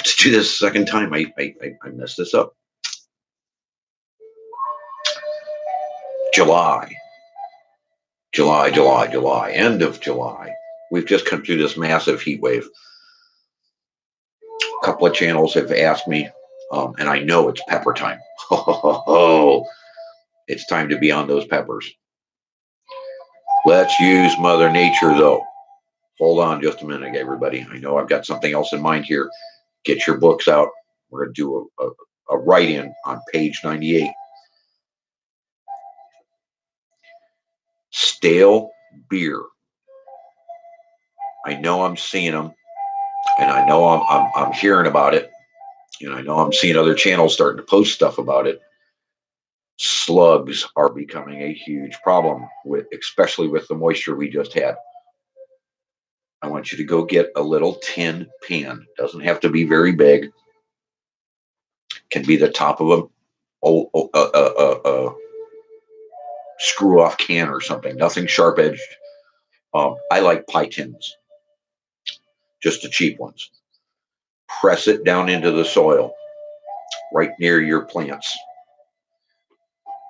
to do this a second time. I messed this up. July, end of July. We've just come through this massive heat wave. A couple of channels have asked me, and I know it's pepper time. It's time to be on those peppers. Let's use Mother Nature, though. Hold on just a minute, everybody. I know I've got something else in mind here. Get your books out. We're going to do a write-in on page 98. Stale beer. I know I'm seeing them, and I know I'm hearing about it, and I know I'm seeing other channels starting to post stuff about it. Slugs are becoming a huge problem, especially with the moisture we just had. I want you to go get a little tin pan. Doesn't have to be very big. Can be the top of a screw off can or something. Nothing sharp edged. I like pie tins, just the cheap ones. Press it down into the soil right near your plants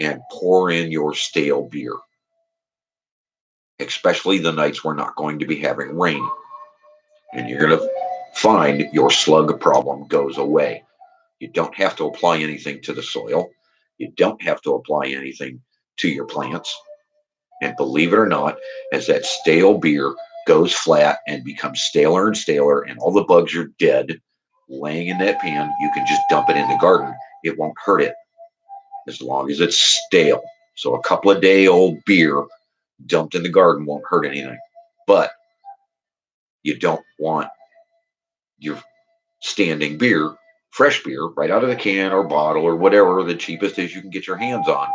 and pour in your stale beer, especially the nights we're not going to be having rain. And you're going to find your slug problem goes away. You don't have to apply anything to the soil. You don't have to apply anything to your plants. And believe it or not, as that stale beer goes flat and becomes staler and staler, and all the bugs are dead, laying in that pan, you can just dump it in the garden. It won't hurt it as long as it's stale. So a couple of day old beer dumped in the garden won't hurt anything. But you don't want your standing beer, fresh beer, right out of the can or bottle or whatever the cheapest is you can get your hands on.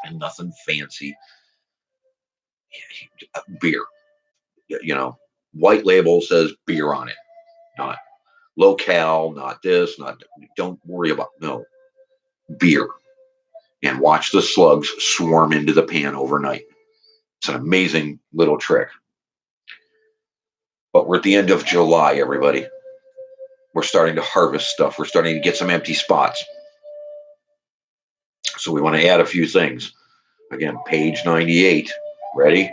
And nothing fancy. Beer. You know, white label says beer on it. Not local, not this, not, don't worry about, no. Beer. And watch the slugs swarm into the pan overnight. It's an amazing little trick. But we're at the end of July, everybody. We're starting to harvest stuff. We're starting to get some empty spots. So we want to add a few things. Again, page 98. Ready?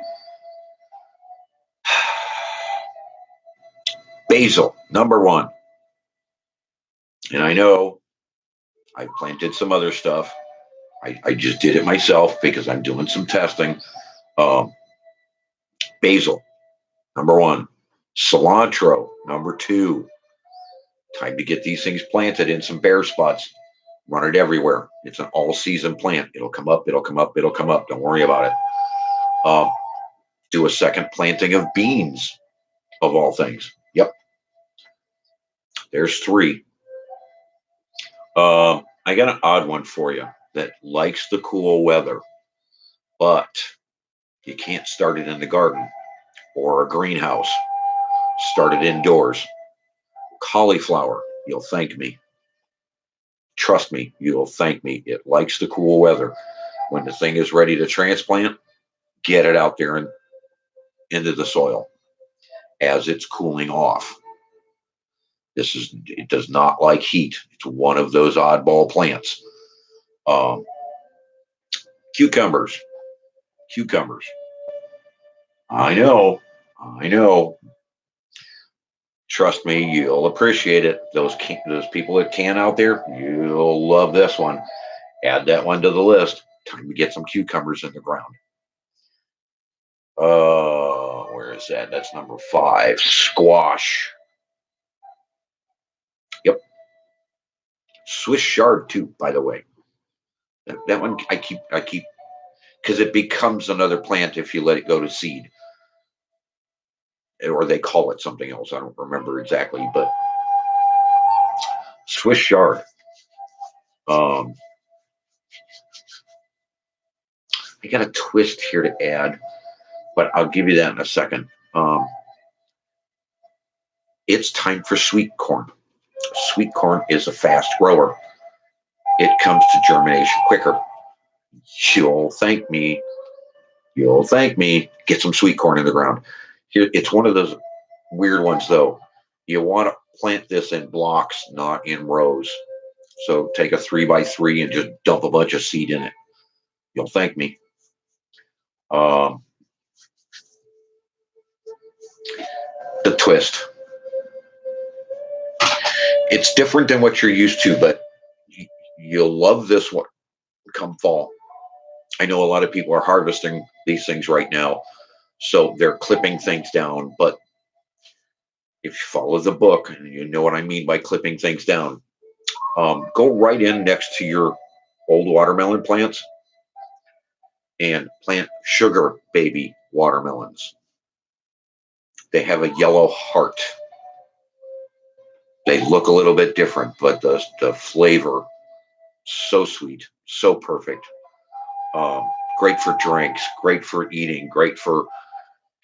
Basil, number one. And I know I planted some other stuff. I just did it myself because I'm doing some testing. Basil, number one. Cilantro, number two. Time to get these things planted in some bare spots. Run it everywhere. It's an all-season plant. It'll come up, it'll come up, it'll come up. Don't worry about it. Do a second planting of beans, of all things. Yep. There's three. I got an odd one for you that likes the cool weather, but you can't start it in the garden or a greenhouse. Start it indoors. Cauliflower, you'll thank me. Trust me, you'll thank me. It likes the cool weather. When the thing is ready to transplant, get it out there and into the soil as it's cooling off. It does not like heat. It's one of those oddball plants. Cucumbers. I know. Trust me, you'll appreciate it. Those people that can out there, you'll love this one. Add that one to the list. Time to get some cucumbers in the ground. Where is that? That's number 5. Squash. Yep. Swiss chard too, by the way. That one I keep because it becomes another plant if you let it go to seed. Or they call it something else. I don't remember exactly, but Swiss chard. I got a twist here to add, but I'll give you that in a second. It's time for sweet corn. Sweet corn is a fast grower. It comes to germination quicker. You'll thank me. Get some sweet corn in the ground. Here, it's one of those weird ones, though. You want plant this in blocks, not in rows. So take a 3x3 and just dump a bunch of seed in it. You'll thank me. Um, the twist. It's different than what you're used to, but you'll love this one come fall. I know a lot of people are harvesting these things right now, so they're clipping things down. But if you follow the book, and you know what I mean by clipping things down, go right in next to your old watermelon plants and plant sugar baby watermelons. They have a yellow heart. They look a little bit different, but the flavor, so sweet, so perfect. Um, Great for drinks, great for eating, great for,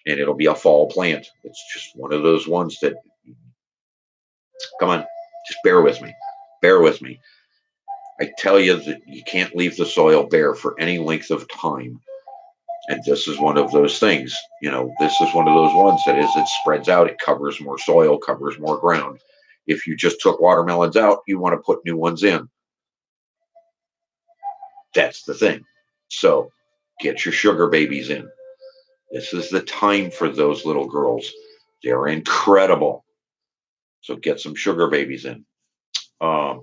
and it'll be a fall plant. It's just one of those ones that, come on, just bear with me. Bear with me. I tell you that you can't leave the soil bare for any length of time. And this is one of those things. This is one of those ones that as it spreads out, it covers more soil, covers more ground. If you just took watermelons out, you want to put new ones in. That's the thing. So get your sugar babies in. This is the time for those little girls. They're incredible. So get some sugar babies in. Um,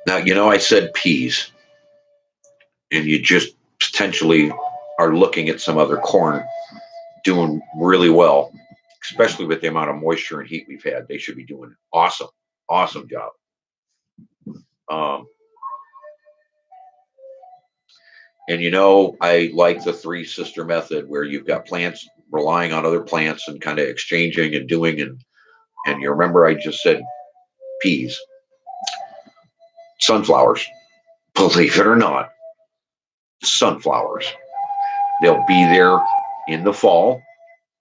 Now, I said peas, and you just potentially are looking at some other corn doing really well, especially with the amount of moisture and heat we've had. They should be doing awesome, awesome job. Um, and I like the three sister method where you've got plants relying on other plants and kind of exchanging and doing. And you remember I just said peas, sunflowers, believe it or not, sunflowers. They'll be there in the fall.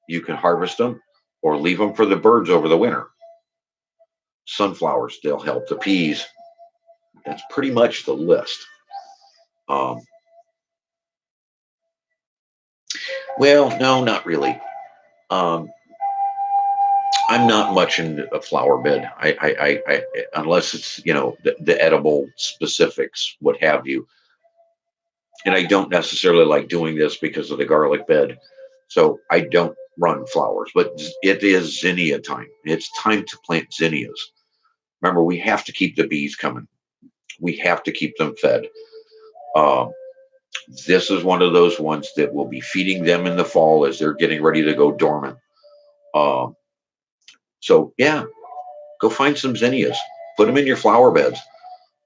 You can harvest them or leave them for the birds over the winter. Sunflowers, they'll help the peas. That's pretty much the list. Um, well, no, not really. Um, I'm not much in a flower bed. I unless it's the edible specifics, what have you. And I don't necessarily like doing this because of the garlic bed, so I don't run flowers. But it is zinnia time. It's time to plant zinnias. Remember, we have to keep the bees coming. We have to keep them fed. Um, this is one of those ones that will be feeding them in the fall as they're getting ready to go dormant. Um, so yeah, go find some zinnias, put them in your flower beds.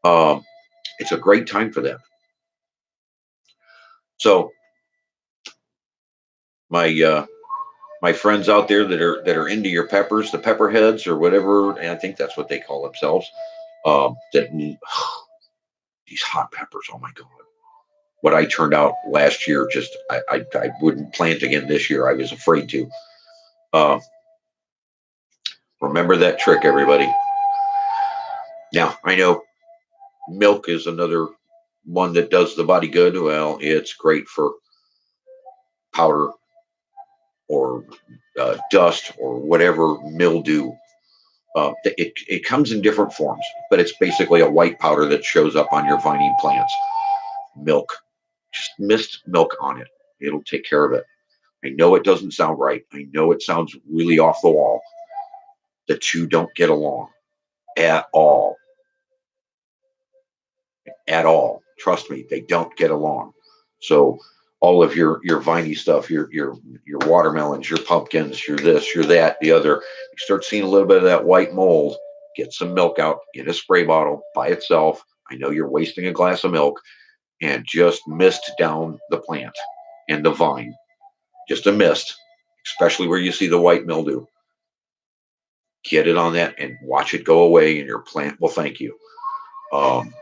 Um, it's a great time for them. So my my friends out there that are into your peppers, the pepperheads or whatever, and I think that's what they call themselves. That these hot peppers, oh my god! What I turned out last year, just I wouldn't plant again this year. I was afraid to. Uh, Remember that trick, everybody. Now I know milk is another one that does the body good. Well, it's great for powder or dust or whatever mildew. It comes in different forms, but it's basically a white powder that shows up on your vining plants. Milk, just mist milk on it. It'll take care of it. I know it doesn't sound right. I know it sounds really off the wall. The two don't get along at all. At all. Trust me, they don't get along. So all of your viney stuff, your watermelons, your pumpkins, your this, your that, the other, you start seeing a little bit of that white mold. Get some milk out in a spray bottle by itself. I know you're wasting a glass of milk, and just mist down the plant and the vine. Just a mist, especially where you see the white mildew. Get it on that and watch it go away, and your plant will thank you. Um,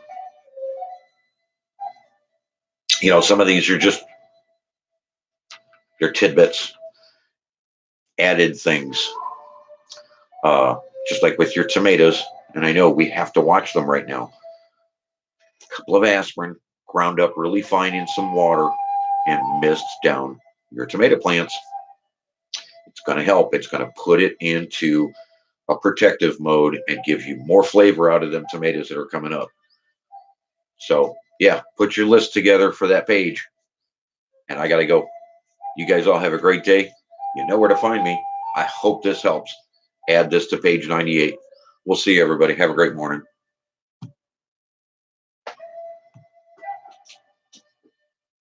some of these are just they're tidbits, added things. Just like with your tomatoes, and I know we have to watch them right now. A couple of aspirin, ground up really fine in some water, and mist down your tomato plants. It's going to help. It's going to put it into a protective mode and give you more flavor out of them tomatoes that are coming up. So yeah, put your list together for that page. And I got to go. You guys all have a great day. You know where to find me. I hope this helps. Add this to page 98. We'll see you, everybody. Have a great morning.